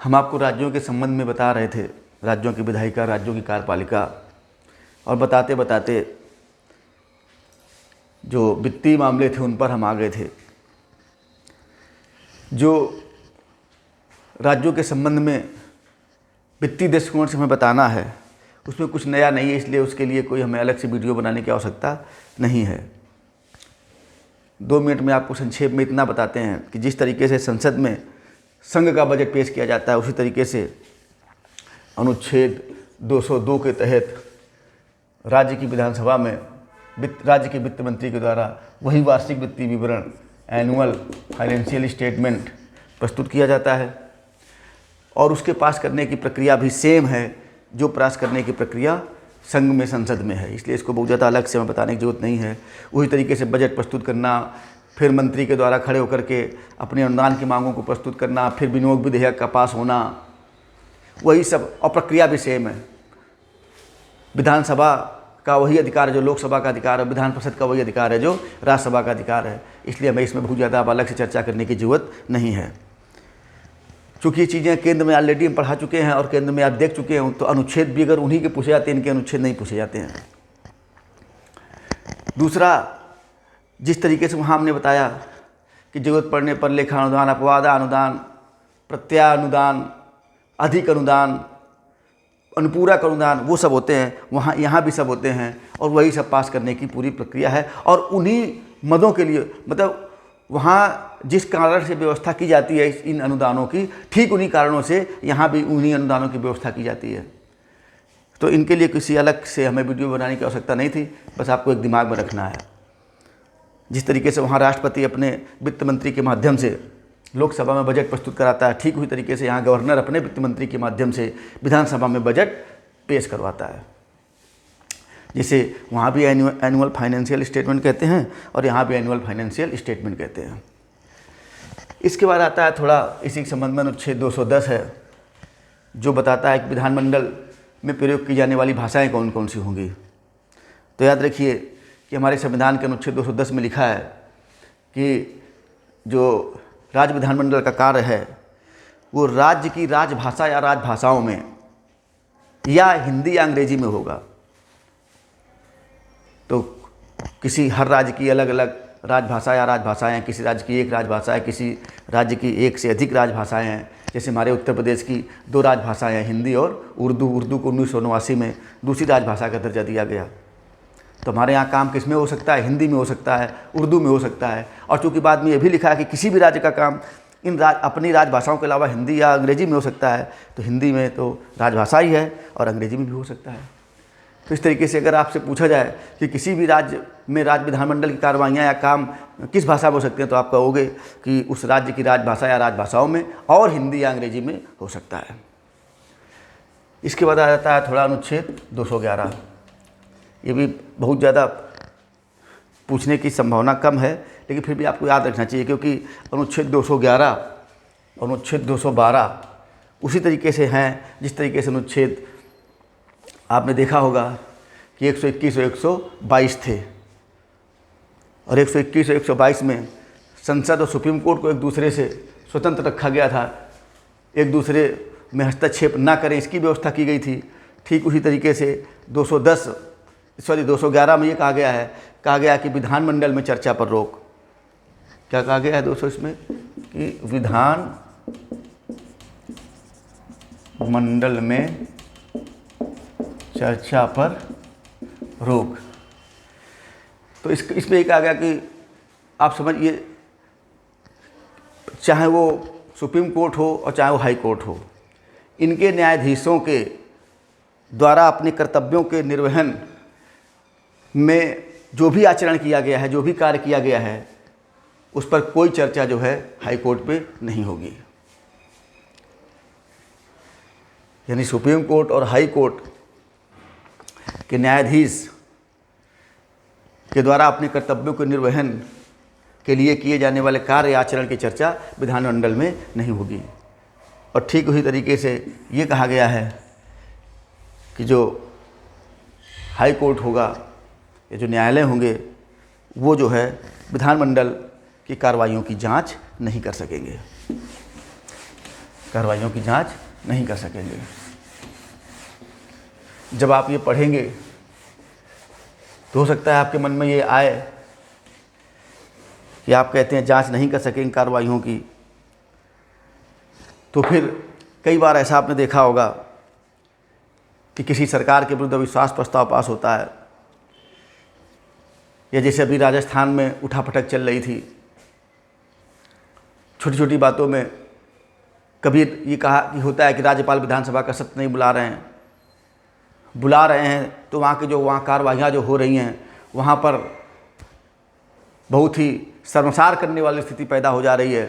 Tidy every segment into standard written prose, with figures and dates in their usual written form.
हम आपको राज्यों के संबंध में बता रहे थे, राज्यों की विधायिका, राज्यों की कार्यपालिका, और बताते बताते जो वित्तीय मामले थे उन पर हम आ गए थे। जो राज्यों के संबंध में वित्तीय दृष्टिकोण से हमें बताना है उसमें कुछ नया नहीं है, इसलिए उसके लिए कोई हमें अलग से वीडियो बनाने की आवश्यकता नहीं है। 2 मिनट में आपको संक्षेप में इतना बताते हैं कि जिस तरीके से संसद में संघ का बजट पेश किया जाता है उसी तरीके से अनुच्छेद 202 के तहत राज्य की विधानसभा में राज्य के वित्त मंत्री के द्वारा वही वार्षिक वित्तीय विवरण, एनुअल फाइनेंशियल स्टेटमेंट प्रस्तुत किया जाता है और उसके पास करने की प्रक्रिया भी सेम है जो पास करने की प्रक्रिया संघ में संसद में है, इसलिए इसको बहुत ज़्यादा अलग से हमें बताने की जरूरत नहीं है। उसी तरीके से बजट प्रस्तुत करना, फिर मंत्री के द्वारा खड़े होकर के अपने अनुदान की मांगों को प्रस्तुत करना, फिर विनियोग विधेयक का पास होना, वही सब, और प्रक्रिया भी सेम है। विधानसभा का वही अधिकार है जो लोकसभा का अधिकार है, विधान परिषद का वही अधिकार है जो राज्यसभा का अधिकार है, इसलिए हमें इसमें बहुत ज़्यादा अब अलग से चर्चा करने की ज़रूरत नहीं है। चूँकि ये चीज़ें केंद्र में ऑलरेडी हम पढ़ा चुके हैं और केंद्र में आप देख चुके हैं, तो अनुच्छेद भी अगर उन्हीं के पूछे जाते हैं, इनके अनुच्छेद नहीं पूछे जाते हैं। दूसरा, जिस तरीके से वहाँ हमने बताया कि जरूरत पड़ने पर लेखा अनुदान, अपवादा अनुदान, प्रत्यानुदान, अधिक अनुदान, अनुपूरक अनुदान, वो सब होते हैं, वहाँ यहाँ भी सब होते हैं और वही सब पास करने की पूरी प्रक्रिया है। और उन्हीं मदों के लिए, मतलब वहाँ जिस कारण से व्यवस्था की जाती है इन अनुदानों की, ठीक उन्हीं कारणों से यहाँ भी उन्हीं अनुदानों की व्यवस्था की जाती है। तो इनके लिए किसी अलग से हमें वीडियो बनाने की आवश्यकता नहीं थी, बस आपको एक दिमाग में रखना है। जिस तरीके से वहाँ राष्ट्रपति अपने वित्त मंत्री के माध्यम से लोकसभा में बजट प्रस्तुत कराता है, ठीक उसी तरीके से यहाँ गवर्नर अपने वित्त मंत्री के माध्यम से विधानसभा में बजट पेश करवाता है, जिसे वहाँ भी एनुअल फाइनेंशियल स्टेटमेंट कहते हैं और यहाँ भी एनुअल फाइनेंशियल स्टेटमेंट कहते हैं। इसके बाद आता है थोड़ा इसी के संबंध में अनुच्छेद 210 है, जो बताता है कि विधानमंडल में प्रयोग की जाने वाली भाषाएं कौन कौन सी होंगी। तो याद रखिए कि हमारे संविधान के अनुच्छेद 210 में लिखा है कि जो राज्य विधानमंडल का कार्य है वो राज्य की राजभाषा या राजभाषाओं में या हिंदी या अंग्रेजी में होगा। तो किसी हर राज्य की अलग अलग राजभाषा या राजभाषाएं हैं, किसी राज्य की एक राजभाषा है, किसी राज्य की एक से अधिक राजभाषाएं हैं। जैसे हमारे उत्तर प्रदेश की 2 राजभाषाएं हैं, हिंदी और उर्दू। उर्दू को 1989 में दूसरी राजभाषा का दर्जा दिया गया। तो हमारे यहाँ काम किस में हो सकता है? हिंदी में हो सकता है, उर्दू में हो सकता है। और चूँकि बाद में ये भी लिखा है कि किसी भी राज्य का काम अपनी राजभाषाओं के अलावा हिंदी या अंग्रेजी में हो सकता है, तो हिंदी में तो राजभाषा ही है और अंग्रेजी में भी हो सकता है। तो इस तरीके से अगर आपसे पूछा जाए कि किसी भी राज्य में राज्य विधानमंडल की कार्रवाइयाँ या काम किस भाषा में हो सकते हैं, तो आप कहोगे कि उस राज्य की राजभाषा या राजभाषाओं में और हिंदी या अंग्रेजी में हो सकता है। इसके बाद आ जाता है थोड़ा अनुच्छेद 211। ये भी बहुत ज़्यादा पूछने की संभावना कम है, लेकिन फिर भी आपको याद रखना चाहिए, क्योंकि अनुच्छेद 211 अनुच्छेद 212 उसी तरीके से हैं जिस तरीके से अनुच्छेद आपने देखा होगा कि 121 और 122 थे, और 121 और 122 में संसद और सुप्रीम कोर्ट को एक दूसरे से स्वतंत्र रखा गया था, एक दूसरे में हस्तक्षेप ना करें, इसकी व्यवस्था की गई थी। ठीक उसी तरीके से 211 में ये कहा गया कि विधानमंडल में चर्चा पर रोक। क्या कहा गया है 200 इसमें कि विधान मंडल में चर्चा पर रोक। तो इसमें ये कहा गया कि आप समझिए, चाहे वो सुप्रीम कोर्ट हो और चाहे वो हाई कोर्ट हो, इनके न्यायाधीशों के द्वारा अपने कर्तव्यों के निर्वहन में जो भी आचरण किया गया है, जो भी कार्य किया गया है, उस पर कोई चर्चा जो है हाई कोर्ट पे नहीं होगी। यानी सुप्रीम कोर्ट और हाई कोर्ट के न्यायाधीश के द्वारा अपने कर्तव्यों के निर्वहन के लिए किए जाने वाले कार्य आचरण की चर्चा विधानमंडल में नहीं होगी। और ठीक उसी तरीके से ये कहा गया है कि जो हाई कोर्ट होगा या जो न्यायालय होंगे वो जो है विधानमंडल की कार्रवाइयों की जांच नहीं कर सकेंगे। कार्रवाइयों की जांच नहीं कर सकेंगे। जब आप ये पढ़ेंगे तो हो सकता है आपके मन में ये आए कि आप कहते हैं जांच नहीं कर सकेंगे कार्रवाइयों की, तो फिर कई बार ऐसा आपने देखा होगा कि किसी सरकार के विरुद्ध अविश्वास प्रस्ताव पास होता है, या जैसे अभी राजस्थान में उठापटक चल रही थी, छोटी छोटी बातों में कभी ये कहा कि होता है कि राज्यपाल विधानसभा का सत्र नहीं बुला रहे हैं तो वहाँ कार्रवाइयाँ जो हो रही हैं वहाँ पर बहुत ही शर्मसार करने वाली स्थिति पैदा हो जा रही है।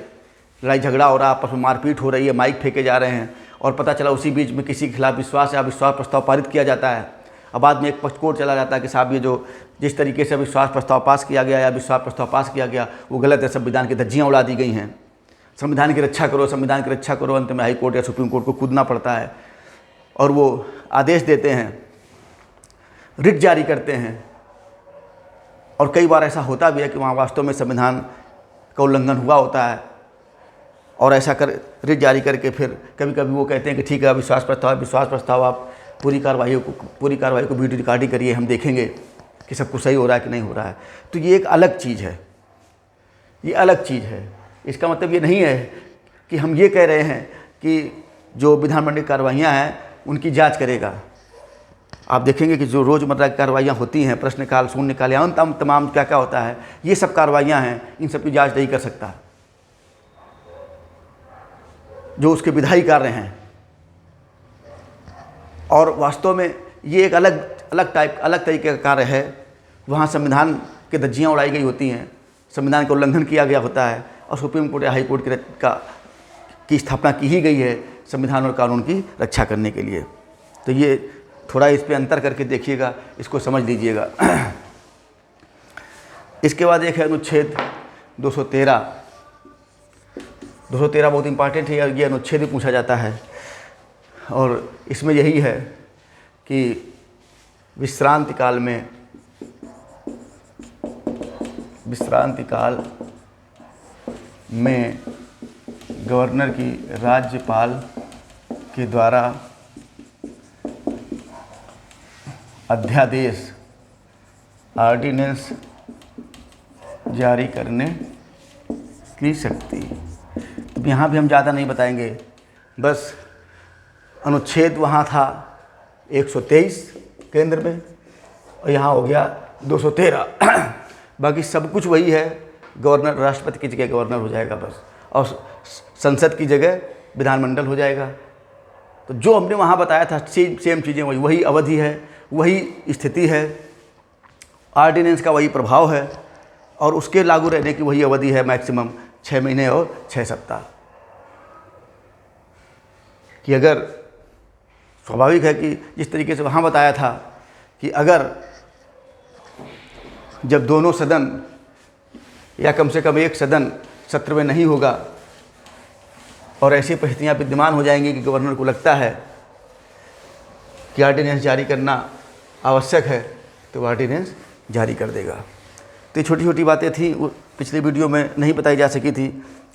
लड़ाई झगड़ा हो रहा है, आपस में मारपीट हो रही है, माइक फेंके जा रहे हैं, और पता चला उसी बीच में किसी के खिलाफ विश्वास या अविश्वास प्रस्ताव पारित किया जाता है। अब बाद में एक पक्ष कोर्ट चला जाता है कि साहब ये जो जिस तरीके से अविश्वास प्रस्ताव पास किया गया या विश्वास प्रस्ताव पास किया गया वो गलत है, संविधान की धज्जियाँ उड़ा दी गई हैं, संविधान की रक्षा करो, संविधान की रक्षा करो। अंत में हाई कोर्ट या सुप्रीम कोर्ट को कूदना पड़ता है और वो आदेश देते हैं, रिट जारी करते हैं, और कई बार ऐसा होता भी है कि वहाँ वास्तव में संविधान का उल्लंघन हुआ होता है, और ऐसा कर रिट जारी करके फिर कभी कभी वो कहते हैं कि ठीक है विश्वास प्रस्ताव आप पूरी कार्रवाई को वीडियो रिकॉर्डिंग करिए, हम देखेंगे कि सब कुछ सही हो रहा है कि नहीं हो रहा है। तो ये एक अलग चीज़ है, ये अलग चीज़ है। इसका मतलब ये नहीं है कि हम ये कह रहे हैं कि जो विधानमंडल की कार्रवाइयाँ हैं उनकी जांच करेगा। आप देखेंगे कि जो रोज़मर्रा की कार्रवाइयाँ होती हैं, प्रश्नकाल, शून्यकाल, या तमाम क्या क्या होता है, ये सब कार्रवाइयाँ हैं, इन सब की जांच नहीं कर सकता जो उसके विधायी कार्य हैं। और वास्तव में ये एक अलग तरीके का कार्य है। वहाँ संविधान के धज्जियाँ उड़ाई गई होती हैं, संविधान का उल्लंघन किया गया होता है, और सुप्रीम कोर्ट या हाई कोर्ट की स्थापना की ही गई है संविधान और कानून की रक्षा करने के लिए। तो ये थोड़ा इस पे अंतर करके देखिएगा, इसको समझ लीजिएगा। इसके बाद एक है अनुच्छेद 213 बहुत इम्पॉर्टेंट है, ये अनुच्छेद भी पूछा जाता है, और इसमें यही है कि विश्रांति काल में गवर्नर की राज्यपाल के द्वारा अध्यादेश ऑर्डिनेंस जारी करने की शक्ति। अब यहाँ भी हम ज़्यादा नहीं बताएंगे, बस अनुच्छेद वहाँ था 123 केंद्र में, और यहाँ हो गया 213। बाकी सब कुछ वही है, गवर्नर राष्ट्रपति की जगह गवर्नर हो जाएगा बस, और संसद की जगह विधानमंडल हो जाएगा। तो जो हमने वहाँ बताया था सेम चीज़ें वही अवधि है, वही स्थिति है, ऑर्डिनेंस का वही प्रभाव है, और उसके लागू रहने की वही अवधि है, मैक्सिमम 6 महीने और 6 सप्ताह। कि अगर स्वाभाविक है कि जिस तरीके से वहाँ बताया था कि अगर जब दोनों सदन या कम से कम एक सदन सत्र में नहीं होगा और ऐसी परिस्थितियाँ विद्यमान हो जाएंगी कि गवर्नर को लगता है कि ऑर्डिनेंस जारी करना आवश्यक है, तो ऑर्डिनेंस जारी कर देगा। तो ये छोटी छोटी बातें थी, पिछले वीडियो में नहीं बताई जा सकी थी,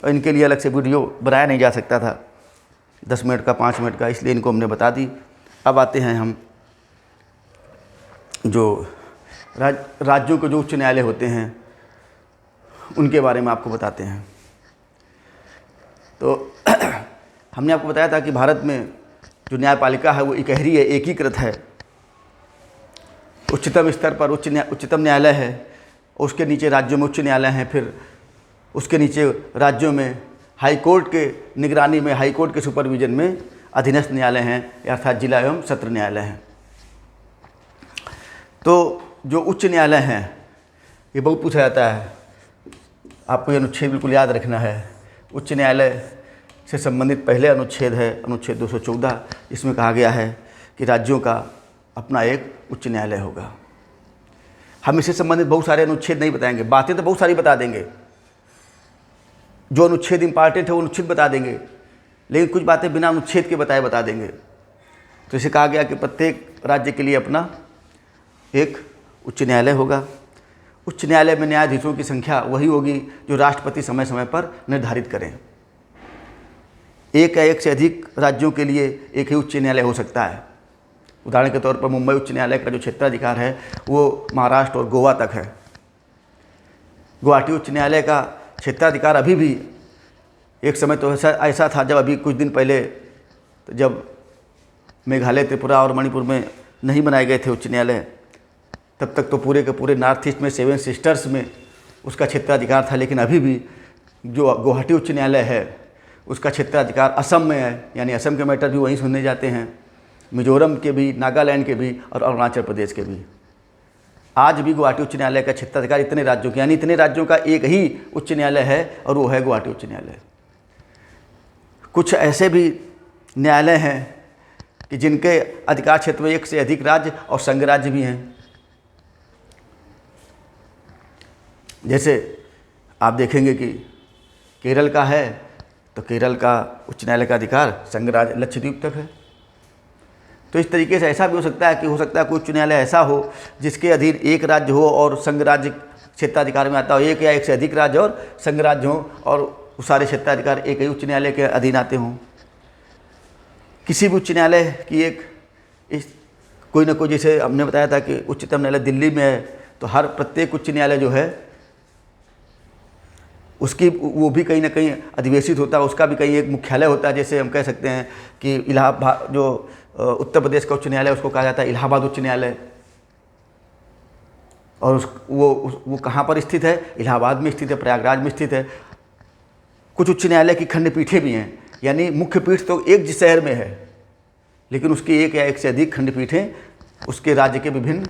और इनके लिए अलग से वीडियो बनाया नहीं जा सकता था 10 मिनट का, 5 मिनट का, इसलिए इनको हमने बता दी। अब आते हैं हम जो राज्यों के जो उच्च न्यायालय होते हैं उनके बारे में आपको बताते हैं। तो हमने आपको बताया था कि भारत में जो न्यायपालिका है वो इकहरी है, एकीकृत है। उच्चतम स्तर पर उच्चतम न्यायालय है, उसके नीचे राज्यों में उच्च न्यायालय हैं, फिर उसके नीचे राज्यों में हाई कोर्ट के निगरानी में, हाई कोर्ट के सुपरविजन में अधीनस्थ न्यायालय हैं, अर्थात जिला एवं सत्र न्यायालय हैं। तो जो उच्च न्यायालय हैं ये बहुत पूछा जाता है, आपको ये अनुच्छेद बिल्कुल याद रखना है। उच्च न्यायालय से संबंधित पहले अनुच्छेद है अनुच्छेद 214, इसमें कहा गया है कि राज्यों का अपना एक उच्च न्यायालय होगा। हम इससे संबंधित बहुत सारे अनुच्छेद नहीं बताएंगे, बातें तो बहुत सारी बता देंगे, जो अनुच्छेद इंपॉर्टेंट है वो अनुच्छेद बता देंगे, लेकिन कुछ बातें बिना अनुच्छेद के बताए बता देंगे। तो इसे कहा गया कि प्रत्येक राज्य के लिए अपना एक उच्च न्यायालय होगा। उच्च न्यायालय में न्यायाधीशों की संख्या वही होगी जो राष्ट्रपति समय समय पर निर्धारित करें। एक या एक से अधिक राज्यों के लिए एक ही उच्च न्यायालय हो सकता है। उदाहरण के तौर पर मुंबई उच्च न्यायालय का जो क्षेत्राधिकार है वो महाराष्ट्र और गोवा तक है। गुवाहाटी उच्च न्यायालय का क्षेत्राधिकार अभी भी, एक समय तो ऐसा था जब अभी कुछ दिन पहले तो जब मेघालय, त्रिपुरा और मणिपुर में नहीं बनाए गए थे उच्च न्यायालय, तब तक तो पूरे के पूरे नॉर्थ ईस्ट में 7 सिस्टर्स में उसका क्षेत्राधिकार था। लेकिन अभी भी जो गुवाहाटी उच्च न्यायालय है उसका क्षेत्राधिकार असम में है, यानी असम के मैटर भी वहीं सुनने जाते हैं, मिजोरम के भी, नागालैंड के भी और अरुणाचल प्रदेश के भी। आज भी गुवाहाटी उच्च न्यायालय का क्षेत्राधिकार इतने राज्यों के, यानी इतने राज्यों का एक ही उच्च न्यायालय है और वो है गुवाहाटी उच्च न्यायालय। कुछ ऐसे भी न्यायालय हैं कि जिनके अधिकार क्षेत्र में एक से अधिक राज्य और संघ राज्य भी हैं। जैसे आप देखेंगे कि केरल का है तो केरल का उच्च न्यायालय का अधिकार संघ राज्य लक्षद्वीप तक है। तो इस तरीके से ऐसा भी हो सकता है कि कोई उच्च न्यायालय ऐसा हो जिसके अधीन एक राज्य हो और संघ राज्य क्षेत्राधिकार में आता हो, एक या एक से अधिक राज्य और संघ राज्य हो और सारे क्षेत्राधिकार एक ही उच्च न्यायालय के अधीन आते हों। किसी भी उच्च न्यायालय की कोई ना कोई, जैसे हमने बताया था कि उच्चतम न्यायालय दिल्ली में है, तो हर प्रत्येक उच्च न्यायालय जो है उसकी वो भी कहीं ना कहीं अधिवेशित होता है, उसका भी कहीं एक मुख्यालय होता है। जैसे हम कह सकते हैं कि इलाहाबाद, जो उत्तर प्रदेश का उच्च न्यायालय, उसको कहा जाता है इलाहाबाद उच्च न्यायालय। और वो कहाँ पर स्थित है? इलाहाबाद में स्थित है, प्रयागराज में स्थित है। कुछ उच्च न्यायालय की खंडपीठें भी हैं, यानी मुख्य पीठ तो एक जिस शहर में है लेकिन उसकी एक या एक से अधिक खंडपीठें उसके राज्य के विभिन्न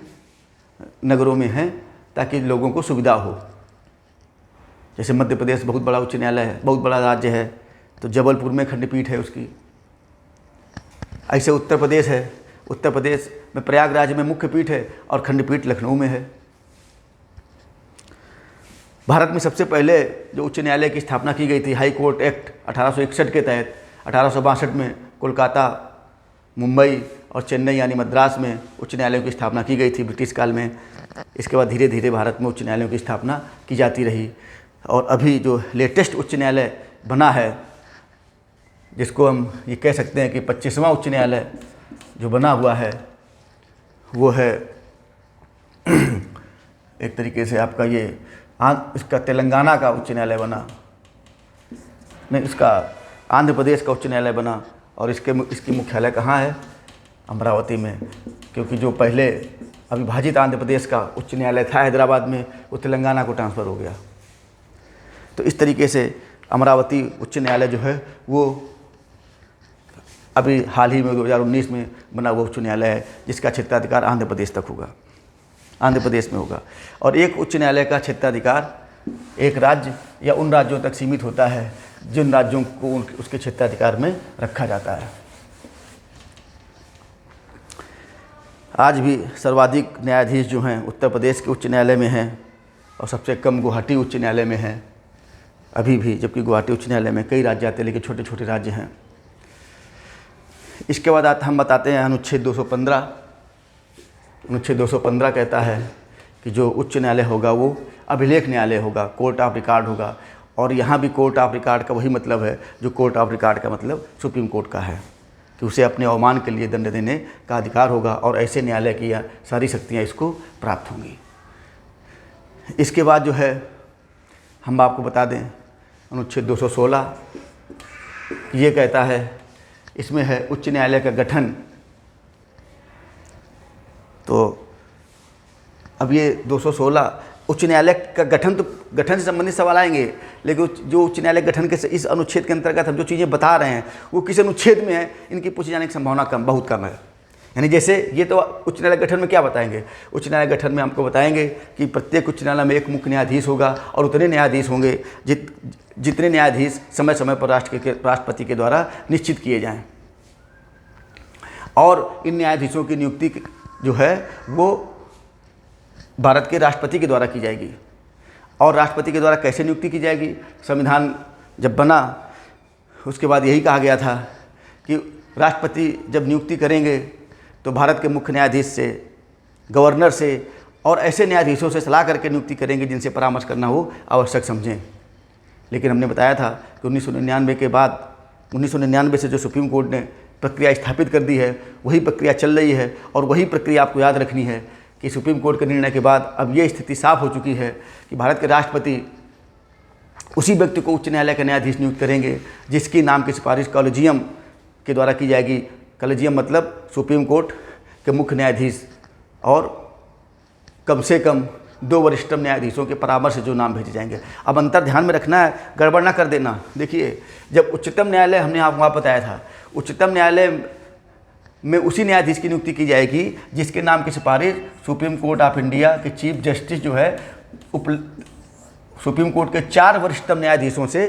नगरों में हैं ताकि लोगों को सुविधा हो। जैसे मध्य प्रदेश बहुत बड़ा उच्च न्यायालय है, बहुत बड़ा राज्य है, तो जबलपुर में खंडपीठ है उसकी। ऐसे उत्तर प्रदेश है, उत्तर प्रदेश में प्रयागराज में मुख्य पीठ है और खंडपीठ लखनऊ में है। भारत में सबसे पहले जो उच्च न्यायालय की स्थापना की गई थी हाई कोर्ट एक्ट 1861 के तहत, 1862 में कोलकाता, मुंबई और चेन्नई यानी मद्रास में उच्च न्यायालयों की स्थापना की गई थी ब्रिटिश काल में। इसके बाद धीरे धीरे भारत में उच्च न्यायालयों की स्थापना की जाती रही और अभी जो लेटेस्ट उच्च न्यायालय बना है, जिसको हम ये कह सकते हैं कि 25वां उच्च न्यायालय जो बना हुआ है, वो है एक तरीके से आपका ये इसका तेलंगाना का उच्च न्यायालय बना, नहीं इसका आंध्र प्रदेश का उच्च न्यायालय बना। और इसकी मुख्यालय कहाँ है? अमरावती में, क्योंकि जो पहले अविभाजित आंध्र प्रदेश का उच्च न्यायालय था हैदराबाद में, वो तेलंगाना को ट्रांसफ़र हो गया। तो इस तरीके से अमरावती उच्च न्यायालय जो है वो अभी हाल ही में 2019 में बना हुआ उच्च न्यायालय है, जिसका क्षेत्राधिकार आंध्र प्रदेश तक होगा, आंध्र प्रदेश में होगा। और एक उच्च न्यायालय का क्षेत्राधिकार एक राज्य या उन राज्यों तक सीमित होता है जिन राज्यों को उसके क्षेत्राधिकार में रखा जाता है। आज भी सर्वाधिक न्यायाधीश जो हैं उत्तर प्रदेश के उच्च न्यायालय में हैं और सबसे कम गुवाहाटी उच्च न्यायालय में हैं अभी भी, जबकि गुवाहाटी उच्च न्यायालय में कई राज्य आते हैं लेकिन छोटे छोटे राज्य हैं। इसके बाद हम बताते हैं अनुच्छेद 215। अनुच्छेद 215 कहता है कि जो उच्च न्यायालय होगा वो अभिलेख न्यायालय होगा, कोर्ट ऑफ रिकॉर्ड होगा। और यहाँ भी कोर्ट ऑफ रिकॉर्ड का वही मतलब है जो कोर्ट ऑफ रिकॉर्ड का मतलब सुप्रीम कोर्ट का है, कि उसे अपने अवमान के लिए दंड देने का अधिकार होगा और ऐसे न्यायालय की सारी शक्तियाँ इसको प्राप्त होंगी। इसके बाद जो है हम आपको बता दें अनुच्छेद 216 ये कहता है, इसमें है उच्च न्यायालय का गठन। तो अब ये 216 उच्च न्यायालय का गठन, तो गठन से संबंधित सवाल आएंगे, लेकिन जो उच्च न्यायालय गठन के इस अनुच्छेद के अंतर्गत हम जो चीज़ें बता रहे हैं वो किस अनुच्छेद में है, इनकी पूछे जाने की संभावना बहुत कम है। यानी जैसे ये तो उच्च न्यायालय गठन में क्या बताएंगे, उच्च न्यायालय गठन में हमको बताएंगे कि प्रत्येक उच्च न्यायालय में एक मुख्य न्यायाधीश होगा और उतने न्यायाधीश होंगे जितने न्यायाधीश समय समय पर राष्ट्रपति के द्वारा निश्चित किए जाएँ। और इन न्यायाधीशों की नियुक्ति जो है वो भारत के राष्ट्रपति के द्वारा की जाएगी। और राष्ट्रपति के द्वारा कैसे नियुक्ति की जाएगी? संविधान जब बना उसके बाद यही कहा गया था कि राष्ट्रपति जब नियुक्ति करेंगे तो भारत के मुख्य न्यायाधीश से, गवर्नर से और ऐसे न्यायाधीशों से सलाह करके नियुक्ति करेंगे जिनसे परामर्श करना हो आवश्यक समझें। लेकिन हमने बताया था कि 1999 के बाद 1999 से जो सुप्रीम कोर्ट ने प्रक्रिया स्थापित कर दी है, वही प्रक्रिया चल रही है। और वही प्रक्रिया आपको याद रखनी है कि सुप्रीम कोर्ट के निर्णय के बाद अब ये स्थिति साफ हो चुकी है कि भारत के राष्ट्रपति उसी व्यक्ति को उच्च न्यायालय का न्यायाधीश नियुक्त करेंगे जिसकी नाम की सिफारिश कॉलेजियम के द्वारा की जाएगी। कॉलेजियम मतलब सुप्रीम कोर्ट के मुख्य न्यायाधीश और कम से कम 2 वरिष्ठतम न्यायाधीशों के परामर्श से जो नाम भेजे जाएंगे। अब अंतर ध्यान में रखना है, गड़बड़ ना कर देना। देखिए, जब उच्चतम न्यायालय, हमने आपको वहाँ बताया था, उच्चतम न्यायालय में उसी न्यायाधीश की नियुक्ति की जाएगी जिसके नाम की सिफारिश सुप्रीम कोर्ट ऑफ इंडिया के चीफ जस्टिस जो है सुप्रीम कोर्ट के 4 वरिष्ठतम न्यायाधीशों से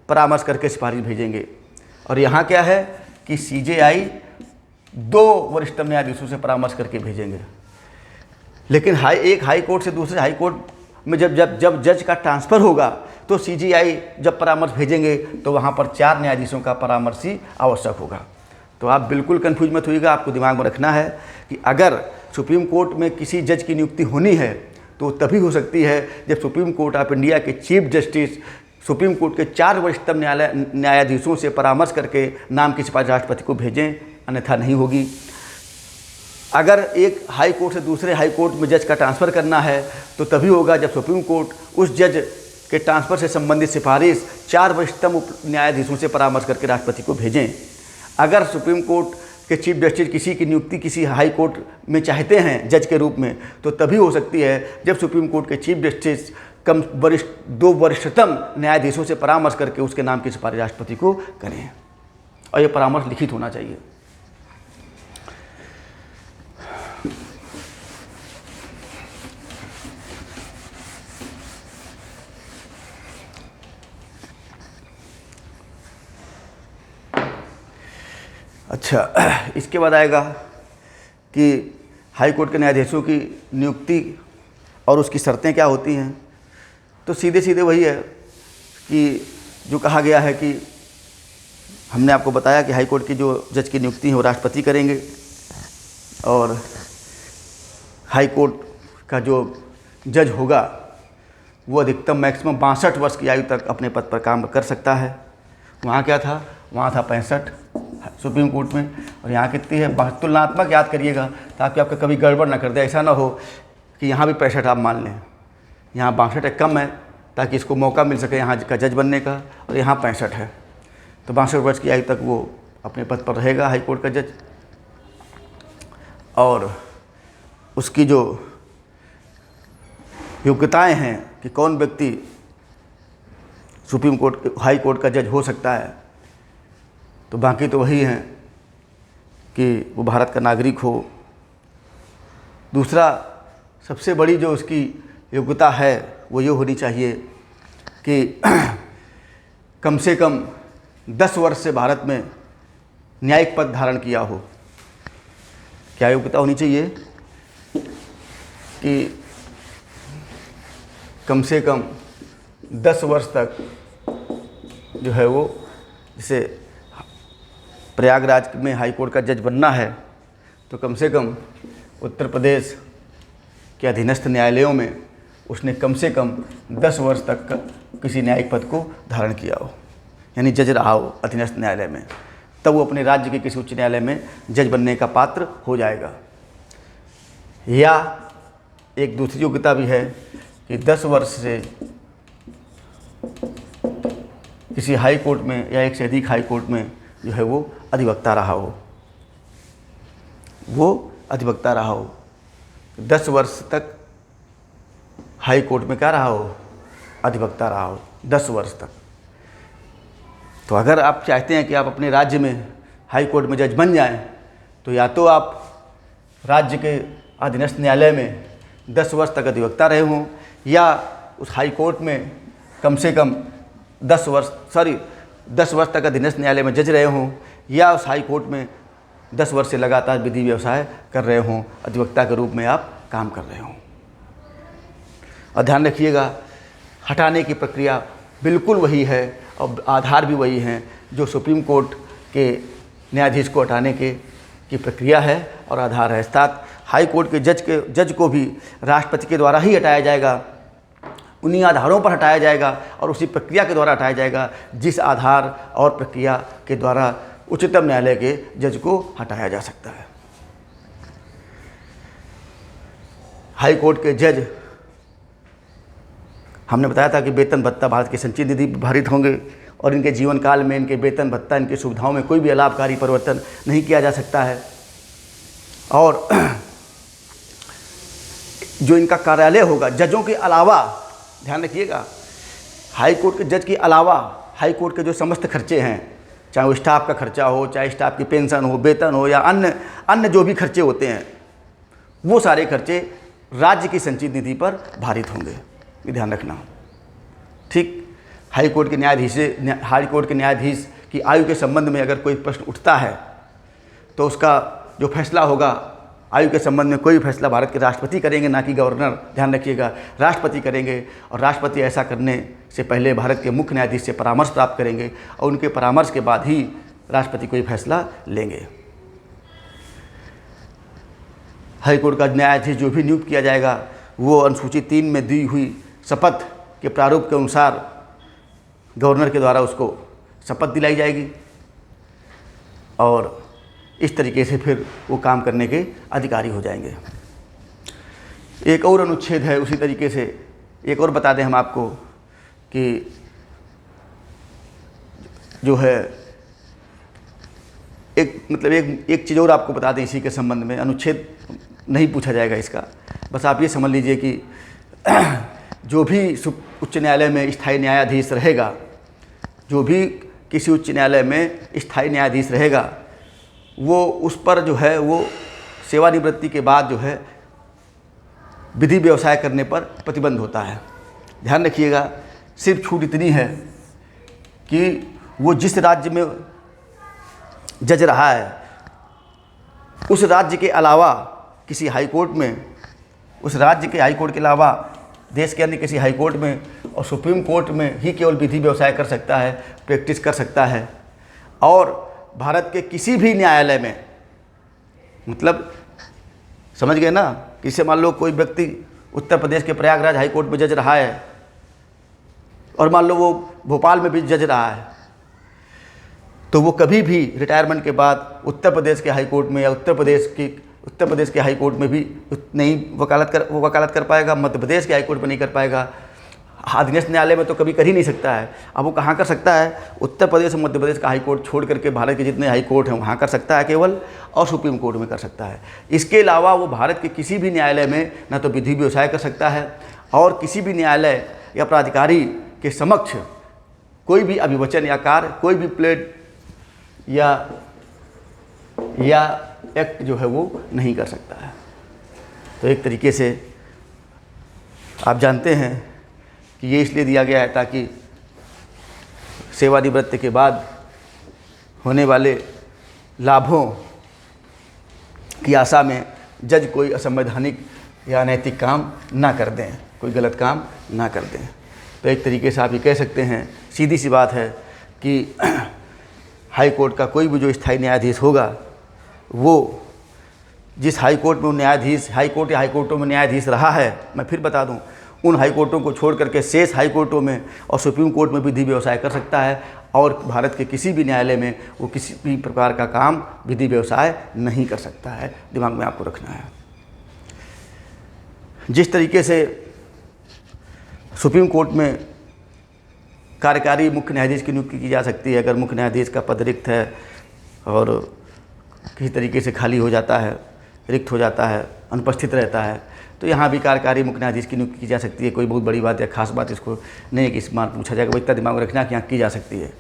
परामर्श करके सिफारिश भेजेंगे। और यहाँ क्या है कि CJI 2 वरिष्ठतम न्यायाधीशों से परामर्श करके भेजेंगे। लेकिन एक हाई कोर्ट से दूसरे हाई कोर्ट में जब जज का ट्रांसफ़र होगा तो CJI जब परामर्श भेजेंगे तो वहाँ पर 4 न्यायाधीशों का परामर्श ही आवश्यक होगा। तो आप बिल्कुल कंफ्यूज मत होइएगा। आपको दिमाग में रखना है कि अगर सुप्रीम कोर्ट में किसी जज की नियुक्ति होनी है तो तभी हो सकती है जब सुप्रीम कोर्ट ऑफ इंडिया के चीफ जस्टिस सुप्रीम कोर्ट के 4 वरिष्ठतम न्यायाधीशों से परामर्श करके नाम की सिफारिश राष्ट्रपति को भेजें, अन्यथा नहीं होगी। अगर एक हाई कोर्ट से दूसरे हाई कोर्ट में जज का ट्रांसफ़र करना है तो तभी होगा जब सुप्रीम कोर्ट उस जज के ट्रांसफ़र से संबंधित सिफारिश 4 वरिष्ठतम न्यायाधीशों से परामर्श करके राष्ट्रपति को भेजें। अगर सुप्रीम कोर्ट के चीफ जस्टिस किसी की नियुक्ति किसी हाई कोर्ट में चाहते हैं जज के रूप में तो तभी हो सकती है जब सुप्रीम कोर्ट के चीफ जस्टिस 2 वरिष्ठतम न्यायाधीशों से परामर्श करके उसके नाम की सिफारिश राष्ट्रपति को करें। और यह परामर्श लिखित होना चाहिए। अच्छा, इसके बाद आएगा कि हाई कोर्ट के न्यायाधीशों की नियुक्ति और उसकी शर्तें क्या होती हैं। तो सीधे सीधे वही है कि जो कहा गया है कि हमने आपको बताया कि हाई कोर्ट की जो जज की नियुक्ति है वो राष्ट्रपति करेंगे और हाई कोर्ट का जो जज होगा वो अधिकतम मैक्सिमम 62 वर्ष की आयु तक अपने पद पर काम कर सकता है। वहाँ क्या था, वहाँ था 65 सुप्रीम कोर्ट में, और यहाँ कितनी है, तुलनात्मक याद करिएगा ताकि आपका कभी गड़बड़ ना कर दे। ऐसा ना हो कि यहाँ भी 65 आप मान लें, यहाँ 62 कम है ताकि इसको मौका मिल सके यहाँ का जज बनने का, और यहाँ 65 है। तो 62 वर्ष की आयु तक वो अपने पद पर रहेगा हाई कोर्ट का जज। और उसकी जो योग्यताएं हैं कि कौन व्यक्ति सुप्रीम कोर्ट हाई कोर्ट का जज हो सकता है, तो बाकी तो वही हैं कि वो भारत का नागरिक हो। दूसरा सबसे बड़ी जो उसकी योग्यता है वो ये होनी चाहिए कि कम से कम 10 वर्ष से भारत में न्यायिक पद धारण किया हो। क्या योग्यता होनी चाहिए कि कम से कम 10 वर्ष तक जो है वो, जैसे प्रयागराज में हाई कोर्ट का जज बनना है तो कम से कम उत्तर प्रदेश के अधीनस्थ न्यायालयों में उसने कम से कम 10 वर्ष तक किसी न्यायिक पद को धारण किया हो, यानी जज रहा हो अधीनस्थ न्यायालय में, तब वो अपने राज्य के किसी उच्च न्यायालय में जज बनने का पात्र हो जाएगा। या एक दूसरी योग्यता भी है कि 10 वर्ष से किसी हाई कोर्ट में या एक से अधिक हाई कोर्ट में जो है वो अधिवक्ता रहा हो, वो अधिवक्ता रहा हो। 10 वर्ष तक हाई कोर्ट में क्या रहा हो, अधिवक्ता रहा हो 10 वर्ष तक। तो अगर आप चाहते हैं कि आप अपने राज्य में हाई कोर्ट में जज बन जाएं, तो या तो आप राज्य के अधीनस्थ न्यायालय में 10 वर्ष तक अधिवक्ता रहे हों, या उस हाई कोर्ट में कम से कम 10 वर्ष तक अधीनस्थ न्यायालय में जज रहे हों, या उस हाई कोर्ट में 10 वर्ष से लगातार विधि व्यवसाय कर रहे हों, अधिवक्ता के रूप में आप काम कर रहे हों। और ध्यान रखिएगा, हटाने की प्रक्रिया बिल्कुल वही है और आधार भी वही हैं जो सुप्रीम कोर्ट के न्यायाधीश को हटाने की प्रक्रिया है और आधार है। अर्थात हाई कोर्ट के जज को भी राष्ट्रपति के द्वारा ही हटाया जाएगा उन्हीं आधारों पर हटाया जाएगा और उसी प्रक्रिया के द्वारा हटाया जाएगा जिस आधार और प्रक्रिया के द्वारा उच्चतम न्यायालय के जज को हटाया जा सकता है। हाई कोर्ट के जज, हमने बताया था कि वेतन भत्ता भारत की संचित निधि पर भारित होंगे और इनके जीवन काल में इनके वेतन भत्ता, इनकी सुविधाओं में कोई भी अलाभकारी परिवर्तन नहीं किया जा सकता है। और जो इनका कार्यालय होगा, जजों के अलावा, ध्यान रखिएगा, हाई कोर्ट के जज के अलावा हाई कोर्ट के जो समस्त खर्चे हैं, चाहे वो स्टाफ का खर्चा हो, चाहे स्टाफ की पेंशन हो, वेतन हो, या अन्य जो भी खर्चे होते हैं, वो सारे खर्चे राज्य की संचित निधि पर भारित होंगे। ये ध्यान रखना। ठीक। हाई कोर्ट के न्यायाधीश की आयु के संबंध में अगर कोई प्रश्न उठता है तो उसका जो फैसला होगा, आयु के संबंध में कोई फैसला भारत के राष्ट्रपति करेंगे, ना कि गवर्नर। ध्यान रखिएगा, राष्ट्रपति करेंगे और राष्ट्रपति ऐसा करने से पहले भारत के मुख्य न्यायाधीश से परामर्श प्राप्त करेंगे और उनके परामर्श के बाद ही राष्ट्रपति कोई फैसला लेंगे। हाई कोर्ट का न्यायाधीश जो भी नियुक्त किया जाएगा वो अनुसूची 3 में दी हुई शपथ के प्रारूप के अनुसार गवर्नर के द्वारा उसको शपथ दिलाई जाएगी और इस तरीके से फिर वो काम करने के अधिकारी हो जाएंगे। एक और अनुच्छेद है उसी तरीके से, एक और बता दें हम आपको कि जो है एक चीज़ और आपको बता दें इसी के संबंध में। अनुच्छेद नहीं पूछा जाएगा इसका, बस आप ये समझ लीजिए कि जो भी उच्च न्यायालय में स्थायी न्यायाधीश रहेगा, जो भी किसी उच्च न्यायालय में स्थायी न्यायाधीश रहेगा, वो उस पर जो है वो सेवानिवृत्ति के बाद जो है विधि व्यवसाय करने पर प्रतिबंध होता है। ध्यान रखिएगा, सिर्फ छूट इतनी है कि वो जिस राज्य में जज रहा है उस राज्य के अलावा किसी हाई कोर्ट में, उस राज्य के हाई कोर्ट के अलावा देश के अन्य किसी हाई कोर्ट में और सुप्रीम कोर्ट में ही केवल विधि व्यवसाय कर सकता है, प्रैक्टिस कर सकता है। और भारत के किसी भी न्यायालय में, मतलब समझ गए ना, किसी मान लो कोई व्यक्ति उत्तर प्रदेश के प्रयागराज हाई कोर्ट में जज रहा है और मान लो वो भोपाल में भी जज रहा है, तो वो कभी भी रिटायरमेंट के बाद उत्तर प्रदेश के हाई कोर्ट में या उत्तर प्रदेश के हाई कोर्ट में भी नहीं वकालत कर पाएगा, मध्य प्रदेश के हाई कोर्ट में नहीं कर पाएगा, अधीनस्थ न्यायालय में तो कभी कर ही नहीं सकता है। अब वो कहाँ कर सकता है? उत्तर प्रदेश और मध्य प्रदेश का हाई कोर्ट छोड़ करके भारत के जितने हाई कोर्ट हैं वहाँ कर सकता है केवल, और सुप्रीम कोर्ट में कर सकता है। इसके अलावा वो भारत के किसी भी न्यायालय में ना तो विधि व्यवसाय कर सकता है और किसी भी न्यायालय या प्राधिकारी के समक्ष कोई भी अभिवचन या कार्य, कोई भी प्लेट या एक्ट जो है वो नहीं कर सकता है। तो एक तरीके से आप जानते हैं कि ये इसलिए दिया गया है ताकि सेवानिवृत्ति के बाद होने वाले लाभों की आशा में जज कोई असंवैधानिक या अनैतिक काम ना कर दें, कोई गलत काम ना कर दें। तो एक तरीके से आप ये कह सकते हैं, सीधी सी बात है कि हाई कोर्ट का कोई भी जो स्थायी न्यायाधीश होगा वो जिस हाई कोर्ट में न्यायाधीश, हाई कोर्ट या हाई कोर्टों में न्यायाधीश रहा है, मैं फिर बता दूं, उन हाई कोर्टों को छोड़ करके शेष हाई कोर्टों में और सुप्रीम कोर्ट में विधि व्यवसाय कर सकता है और भारत के किसी भी न्यायालय में वो किसी भी प्रकार का काम विधि व्यवसाय नहीं कर सकता है। दिमाग में आपको रखना है। जिस तरीके से सुप्रीम कोर्ट में कार्यकारी मुख्य न्यायाधीश की नियुक्ति की जा सकती है, अगर मुख्य न्यायाधीश का पद रिक्त है और किसी तरीके से खाली हो जाता है, रिक्त हो जाता है, अनुपस्थित रहता है, तो यहाँ भी कार्यकारी मुख्य न्यायाधीश की नियुक्ति की जा सकती है। कोई बहुत बड़ी बात या खास बात इसको नहीं है कि इस बार पूछा जाएगा, इतना दिमाग में रखना कि यहाँ की जा सकती है।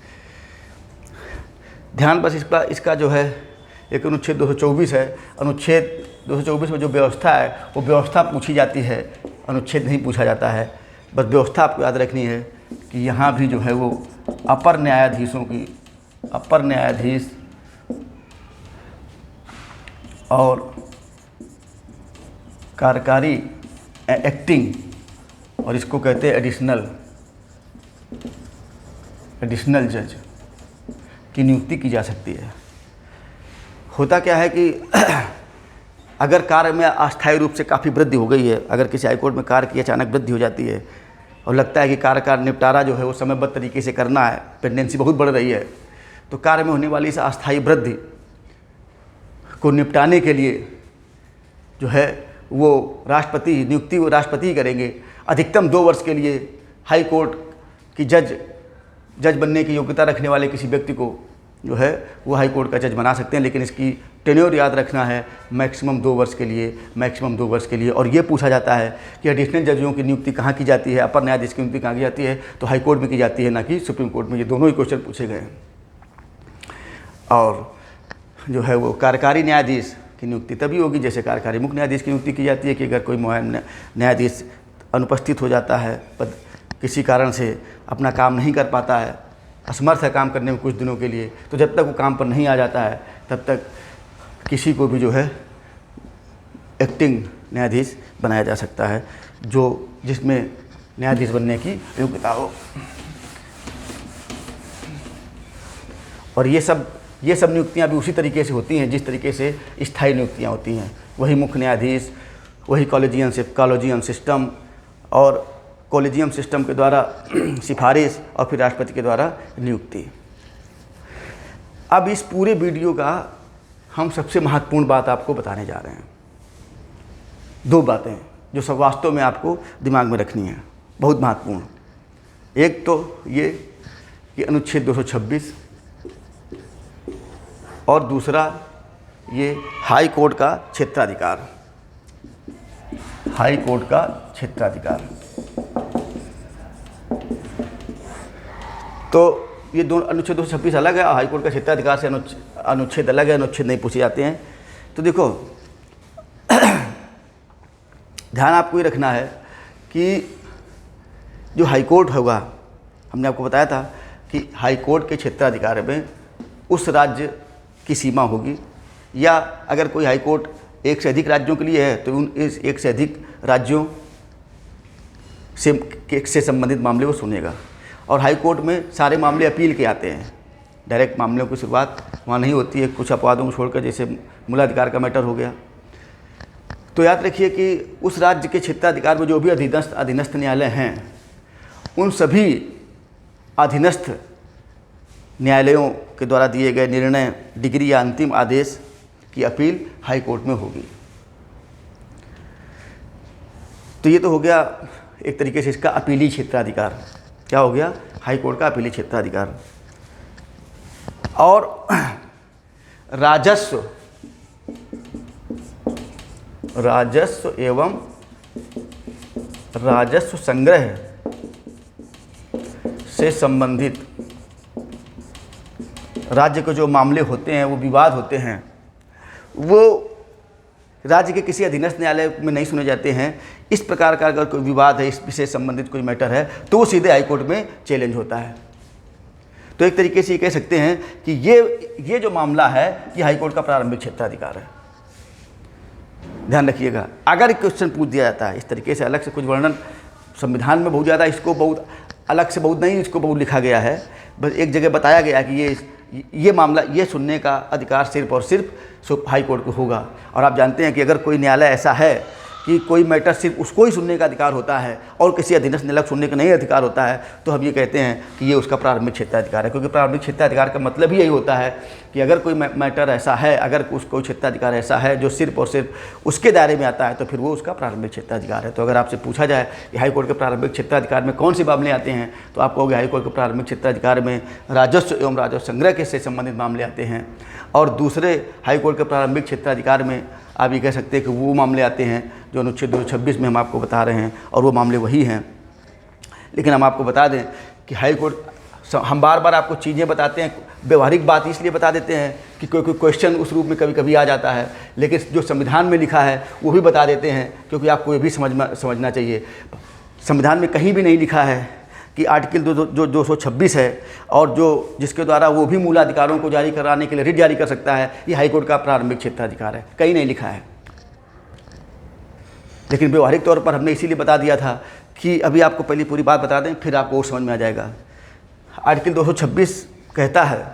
ध्यान बस इसका जो है एक अनुच्छेद 224 है। अनुच्छेद 224 में जो व्यवस्था है वो व्यवस्था पूछी जाती है, अनुच्छेद नहीं पूछा जाता है। बस व्यवस्था आपको याद रखनी है कि यहाँ भी जो है वो अपर न्यायाधीश और कार्यकारी एक्टिंग, और इसको कहते हैं एडिशनल जज की नियुक्ति की जा सकती है। होता क्या है कि अगर कार्य में अस्थायी रूप से काफ़ी वृद्धि हो गई है, अगर किसी हाईकोर्ट में कार्य की अचानक वृद्धि हो जाती है और लगता है कि कार्य का निपटारा जो है वो समयबद्ध तरीके से करना है, पेंडेंसी बहुत बढ़ रही है, तो कार्य में होने वाली इस अस्थायी वृद्धि को निपटाने के लिए जो है वो राष्ट्रपति नियुक्ति वो राष्ट्रपति करेंगे। अधिकतम 2 वर्ष के लिए हाई कोर्ट की जज बनने की योग्यता रखने वाले किसी व्यक्ति को जो है वो हाई कोर्ट का जज बना सकते हैं, लेकिन इसकी टेन्योर याद रखना है, मैक्सिमम 2 वर्ष के लिए, मैक्सिमम 2 वर्ष के लिए। और ये पूछा जाता है कि एडिशनल जजों की नियुक्ति कहाँ की जाती है, अपर न्यायाधीश की नियुक्ति कहाँ की जाती है, तो हाई कोर्ट में की जाती है, ना कि सुप्रीम कोर्ट में। ये दोनों ही क्वेश्चन पूछे गए हैं। और जो है वो कार्यकारी न्यायाधीश की नियुक्ति तभी होगी जैसे कार्यकारी मुख्य न्यायाधीश की नियुक्ति की जाती है कि अगर कोई न्यायाधीश अनुपस्थित हो जाता है, किसी कारण से अपना काम नहीं कर पाता है, असमर्थ है काम करने में कुछ दिनों के लिए, तो जब तक वो काम पर नहीं आ जाता है तब तक किसी को भी जो है एक्टिंग न्यायाधीश बनाया जा सकता है, जिसमें न्यायाधीश बनने की योग्यता हो। और ये सब नियुक्तियां भी उसी तरीके से होती हैं जिस तरीके से स्थायी नियुक्तियां होती हैं। वही मुख्य न्यायाधीश, वही कॉलेजियम सिस्टम और कॉलेजियम सिस्टम के द्वारा सिफारिश और फिर राष्ट्रपति के द्वारा नियुक्ति। अब इस पूरे वीडियो का हम सबसे महत्वपूर्ण बात आपको बताने जा रहे हैं। 2 बातें जो सब वास्तव में आपको दिमाग में रखनी है, बहुत महत्वपूर्ण। एक तो ये कि अनुच्छेद 226 और दूसरा ये हाई कोर्ट का क्षेत्राधिकार। हाई कोर्ट का क्षेत्राधिकार। तो ये दोनों अनुच्छेद 226 अलग है और हाई कोर्ट का क्षेत्राधिकार से अनुच्छेद अलग है, अनुच्छेद नहीं पूछे जाते हैं। तो देखो ध्यान आपको ये रखना है कि जो हाई कोर्ट होगा, हमने आपको बताया था कि हाई कोर्ट के क्षेत्राधिकार में उस राज्य की सीमा होगी, या अगर कोई हाई कोर्ट एक से अधिक राज्यों के लिए है तो उन इस एक से अधिक राज्यों से संबंधित मामले वो सुनेगा। और हाई कोर्ट में सारे मामले अपील के आते हैं, डायरेक्ट मामलों की शुरुआत वहाँ नहीं होती है, कुछ अपवादों को छोड़कर, जैसे मूलाधिकार का मैटर हो गया। तो याद रखिए कि उस राज्य के क्षेत्राधिकार में जो भी अधीनस्थ न्यायालय हैं, उन सभी अधीनस्थ न्यायालयों के द्वारा दिए गए निर्णय, डिग्री या अंतिम आदेश की अपील हाई कोर्ट में होगी। तो ये तो हो गया एक तरीके से इसका अपीली क्षेत्राधिकार। क्या हो गया? हाई कोर्ट का अपीली क्षेत्राधिकार। और राजस्व एवं राजस्व संग्रह से संबंधित राज्य के जो मामले होते हैं, वो विवाद होते हैं, वो राज्य के किसी अधीनस्थ न्यायालय में नहीं सुने जाते हैं। इस प्रकार का अगर कोई विवाद है, इससे से संबंधित कोई मैटर है, तो वो सीधे हाई कोर्ट में चैलेंज होता है। तो एक तरीके से ये कह सकते हैं कि ये जो मामला है, ये हाई कोर्ट का प्रारंभिक क्षेत्राधिकार है। ध्यान रखिएगा, अगर क्वेश्चन पूछ दिया जाता है इस तरीके से, अलग से कुछ वर्णन संविधान में बहुत ज़्यादा, इसको बहुत अलग से बहुत नहीं, इसको बहुत लिखा गया है, बस एक जगह बताया गया कि ये मामला, ये सुनने का अधिकार सिर्फ और सिर्फ हाई कोर्ट को होगा। और आप जानते हैं कि अगर कोई न्यायालय ऐसा है कि कोई मैटर सिर्फ उसको ही सुनने का अधिकार होता है और किसी अधीनस्थ न्यायालय को सुनने का नहीं अधिकार होता है, तो हम ये कहते हैं कि ये उसका प्रारंभिक क्षेत्राधिकार है। क्योंकि प्रारंभिक क्षेत्राधिकार का मतलब ही यही होता है कि अगर कोई मैटर ऐसा है, अगर कोई क्षेत्राधिकार ऐसा है जो सिर्फ और सिर्फ उसके दायरे में आता है, तो फिर वो उसका प्रारंभिक क्षेत्राधिकार है। तो अगर आपसे पूछा जाए कि हाई कोर्ट के प्रारंभिक क्षेत्राधिकार में कौन से मामले आते हैं, तो आप कहोगे हाई कोर्ट के प्रारंभिक क्षेत्राधिकार में राजस्व एवं राजस्व संग्रह के से संबंधित मामले आते हैं। और दूसरे हाई कोर्ट के प्रारंभिक क्षेत्राधिकार में आप ये कह सकते हैं कि वो मामले आते हैं जो अनुच्छेद 226 में हम आपको बता रहे हैं, और वो मामले वही हैं। लेकिन हम आपको बता दें कि हाई कोर्ट, हम बार बार आपको चीज़ें बताते हैं, व्यवहारिक बात इसलिए बता देते हैं कि कोई क्वेश्चन उस रूप में कभी कभी आ जाता है, लेकिन जो संविधान में लिखा है वो भी बता देते हैं, क्योंकि आपको ये भी समझना चाहिए। संविधान में कहीं भी नहीं लिखा है कि आर्टिकल 226 है और जो जिसके द्वारा वो भी मूलाधिकारों को जारी कराने के लिए रिट जारी कर सकता है, ये हाई कोर्ट का प्रारंभिक क्षेत्राधिकार है, कहीं नहीं लिखा है। लेकिन व्यवहारिक तौर पर हमने इसीलिए बता दिया था कि अभी आपको पहले पूरी बात बता दें, फिर आपको और समझ में आ जाएगा। आर्टिकल 226 कहता है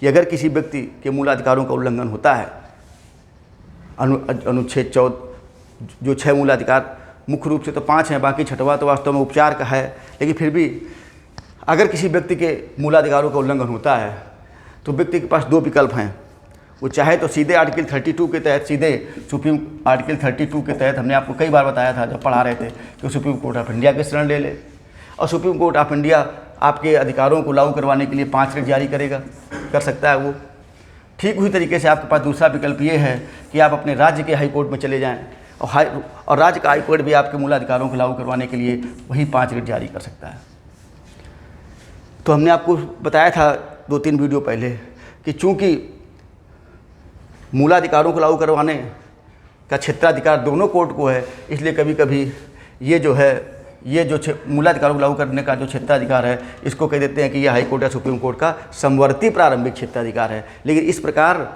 कि अगर किसी व्यक्ति के मूलाधिकारों का उल्लंघन होता है, अनुच्छेद 14 जो 6 मूलाधिकार मुख्य रूप से तो 5 हैं, बाकी छठवां तो वास्तव में उपचार का है। लेकिन फिर भी अगर किसी व्यक्ति के मूलाधिकारों का उल्लंघन होता है तो व्यक्ति के पास 2 विकल्प हैं। वो चाहे तो सीधे आर्टिकल 32 के तहत, सीधे सुप्रीम आर्टिकल 32 के तहत, हमने आपको कई बार बताया था जब पढ़ा रहे थे कि सुप्रीम कोर्ट ऑफ इंडिया की शरण ले ले, और सुप्रीम कोर्ट ऑफ इंडिया आपके अधिकारों को लागू करवाने के लिए 5 रिट जारी कर सकता है वो। ठीक उसी तरीके से आपके पास दूसरा विकल्प ये है कि आप अपने राज्य के हाई कोर्ट में चले जाएँ और राज्य का हाई कोर्ट भी आपके मूलाधिकारों को लागू करवाने के लिए वही 5 रिट जारी कर सकता है। तो हमने आपको बताया था 2-3 वीडियो पहले कि चूँकि मूलाधिकारों को लागू करवाने का क्षेत्राधिकार दोनों कोर्ट को है, इसलिए कभी कभी ये जो मूलाधिकारों को लागू करने का जो क्षेत्राधिकार है, इसको कह देते हैं कि ये हाई कोर्ट या सुप्रीम कोर्ट का समवर्ती प्रारंभिक क्षेत्राधिकार है। लेकिन इस प्रकार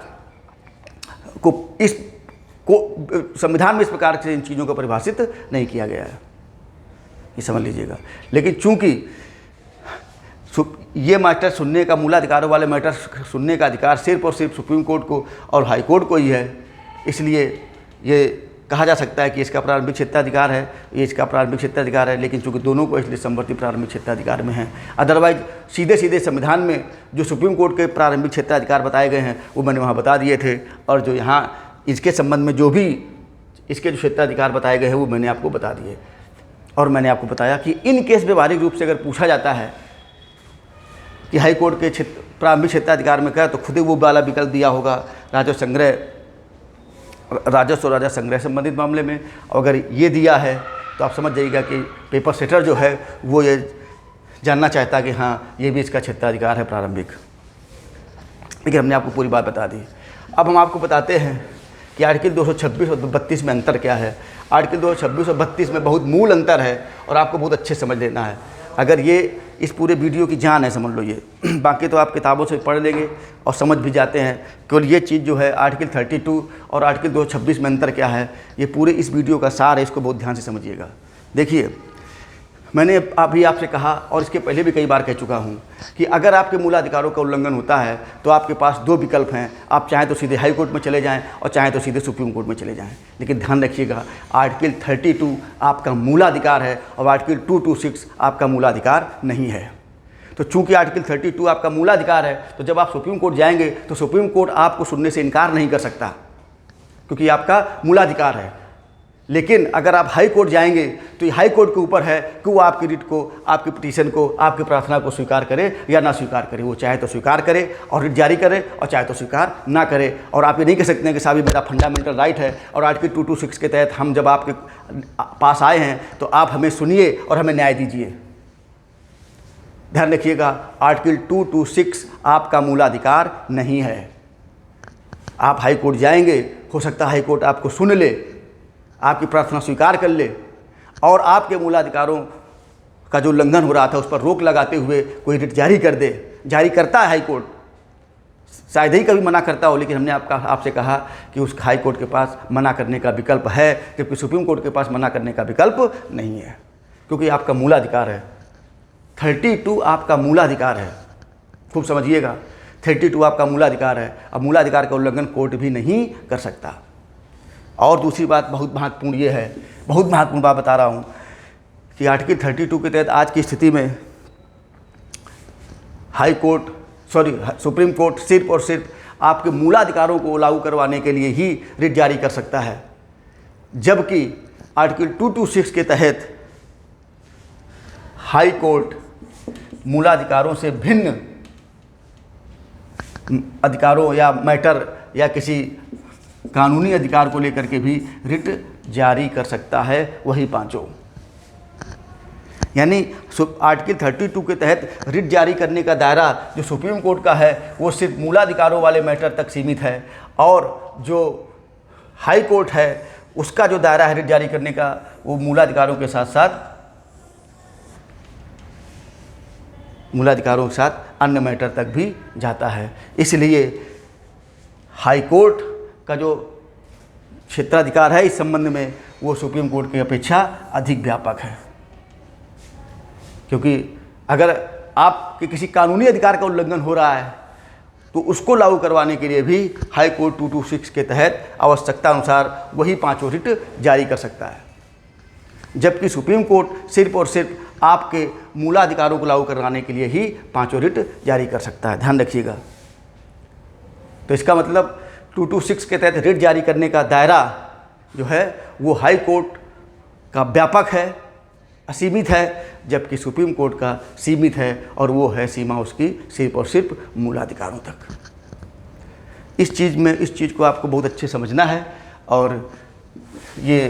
संविधान में इस प्रकार से इन चीज़ों को परिभाषित नहीं किया गया है, ये समझ लीजिएगा। लेकिन चूंकि ये मैटर सुनने का, मूलाधिकारों वाले मैटर सुनने का अधिकार सिर्फ और सिर्फ सुप्रीम कोर्ट को और हाई कोर्ट को ही है, इसलिए ये कहा जा सकता है कि इसका प्रारंभिक क्षेत्राधिकार है, ये इसका प्रारंभिक क्षेत्राधिकार है। लेकिन चूंकि दोनों को इसलिए समवर्ती प्रारंभिक क्षेत्राधिकार में है। अदरवाइज सीधे सीधे संविधान में जो सुप्रीम कोर्ट के प्रारंभिक क्षेत्राधिकार बताए गए हैं वो मैंने वहाँ बता दिए थे, और जो यहाँ इसके संबंध में जो भी इसके जो क्षेत्राधिकार बताए गए हैं वो मैंने आपको बता दिए। और मैंने आपको बताया कि इन केस व्यवहारिक रूप से अगर पूछा जाता है कि हाई कोर्ट के प्रारंभिक क्षेत्राधिकार में क्या, तो खुद ही वो वाला विकल्प दिया होगा राजस्व और राजस्व संग्रह संबंधित मामले में। और अगर ये दिया है तो आप समझ जाइएगा कि पेपर सेटर जो है वो ये जानना चाहता है कि हाँ ये भी इसका क्षेत्राधिकार है प्रारंभिक। लेकिन हमने आपको पूरी बात बता दी। अब हम आपको बताते हैं कि आर्टिकल 226 और 32 में अंतर क्या है। आर्टिकल 226 और 32 में बहुत मूल अंतर है और आपको बहुत अच्छे समझ लेना है। अगर ये इस पूरे वीडियो की जान है, समझ लो ये। बाकी तो आप किताबों से पढ़ लेंगे और समझ भी जाते हैं। केवल ये चीज़ जो है आर्टिकल 32 और आर्टिकल 226 में अंतर क्या है, ये पूरे इस वीडियो का सार है, इसको बहुत ध्यान से समझिएगा। देखिए, मैंने अभी आपसे कहा और इसके पहले भी कई बार कह चुका हूँ कि अगर आपके मूलाधिकारों का उल्लंघन होता है तो आपके पास 2 विकल्प हैं। आप चाहें तो सीधे हाई कोर्ट में चले जाएं और चाहें तो सीधे सुप्रीम कोर्ट में चले जाएं। लेकिन ध्यान रखिएगा, आर्टिकल 32 आपका मूलाधिकार है और आर्टिकल 226 आपका मूलाधिकार नहीं है। तो चूंकि आर्टिकल 32 आपका मूलाधिकार है, तो जब आप सुप्रीम कोर्ट जाएंगे तो सुप्रीम कोर्ट आपको सुनने से इनकार नहीं कर सकता, क्योंकि आपका मूलाधिकार है। लेकिन अगर आप हाई कोर्ट जाएंगे तो ये हाई कोर्ट के ऊपर है कि वो आपकी रिट को, आपकी पिटीशन को, आपकी प्रार्थना को स्वीकार करे या ना स्वीकार करे। वो चाहे तो स्वीकार करे और रिट जारी करे और चाहे तो स्वीकार ना करे। और आप ये नहीं कह सकते हैं कि साहब ये मेरा फंडामेंटल राइट है और आर्टिकल 226 के तहत हम जब आपके पास आए हैं तो आप हमें सुनिए और हमें न्याय दीजिए। ध्यान रखिएगा, आर्टिकल 226 आपका मूलाधिकार नहीं है। आप हाई कोर्ट जाएंगे, हो सकता है हाई कोर्ट आपको सुन ले, आपकी प्रार्थना स्वीकार कर ले और आपके मूलाधिकारों का जो उल्लंघन हो रहा था उस पर रोक लगाते हुए कोई रिट जारी कर दे। जारी करता है हाई कोर्ट, शायद ही कभी मना करता हो, लेकिन हमने आपसे कहा कि उस हाई कोर्ट के पास मना करने का विकल्प है, जबकि सुप्रीम कोर्ट के पास मना करने का विकल्प नहीं है, क्योंकि आपका मूलाधिकार है। 32 आपका मूलाधिकार है, खूब समझिएगा। 32 आपका मूलाधिकार है। अब मूलाधिकार का उल्लंघन कोर्ट भी नहीं कर सकता। और दूसरी बात बहुत महत्वपूर्ण ये है, बहुत महत्वपूर्ण बात बता रहा हूँ कि आर्टिकल 32 के तहत आज की स्थिति में सुप्रीम कोर्ट सिर्फ और सिर्फ आपके मूलाधिकारों को लागू करवाने के लिए ही रिट जारी कर सकता है, जबकि आर्टिकल 226 के तहत हाई कोर्ट मूलाधिकारों से भिन्न अधिकारों या मैटर या किसी कानूनी अधिकार को लेकर के भी रिट जारी कर सकता है, वही 5। यानी आर्टिकल 32 के तहत रिट जारी करने का दायरा जो सुप्रीम कोर्ट का है वो सिर्फ मूलाधिकारों वाले मैटर तक सीमित है, और जो हाई कोर्ट है उसका जो दायरा है रिट जारी करने का वो मूलाधिकारों के साथ अन्य मैटर तक भी जाता है। इसलिए हाई कोर्ट का जो क्षेत्राधिकार है इस संबंध में वो सुप्रीम कोर्ट की अपेक्षा अधिक व्यापक है, क्योंकि अगर आपके किसी कानूनी अधिकार का उल्लंघन हो रहा है तो उसको लागू करवाने के लिए भी हाई कोर्ट 226 के तहत आवश्यकता अनुसार वही 5 रिट जारी कर सकता है। जबकि सुप्रीम कोर्ट सिर्फ और सिर्फ आपके मूलाधिकारों को लागू कराने के लिए ही 5 रिट जारी कर सकता है, ध्यान रखिएगा। तो इसका मतलब 226 के तहत रिट जारी करने का दायरा जो है वो हाई कोर्ट का व्यापक है, असीमित है, जबकि सुप्रीम कोर्ट का सीमित है और वो है सीमा उसकी सिर्फ और सिर्फ मूलाधिकारों तक। इस चीज़ को आपको बहुत अच्छे समझना है और ये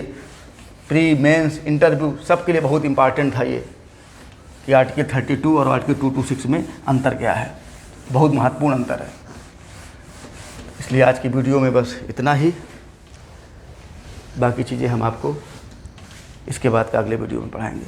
प्री मेंस इंटरव्यू सब के लिए बहुत इम्पॉर्टेंट था ये कि आर्टिकल 32 और आर्टिकल 226 में अंतर क्या है, बहुत महत्वपूर्ण अंतर है। इसलिए आज की वीडियो में बस इतना ही, बाकी चीज़ें हम आपको इसके बाद का अगले वीडियो में पढ़ाएंगे।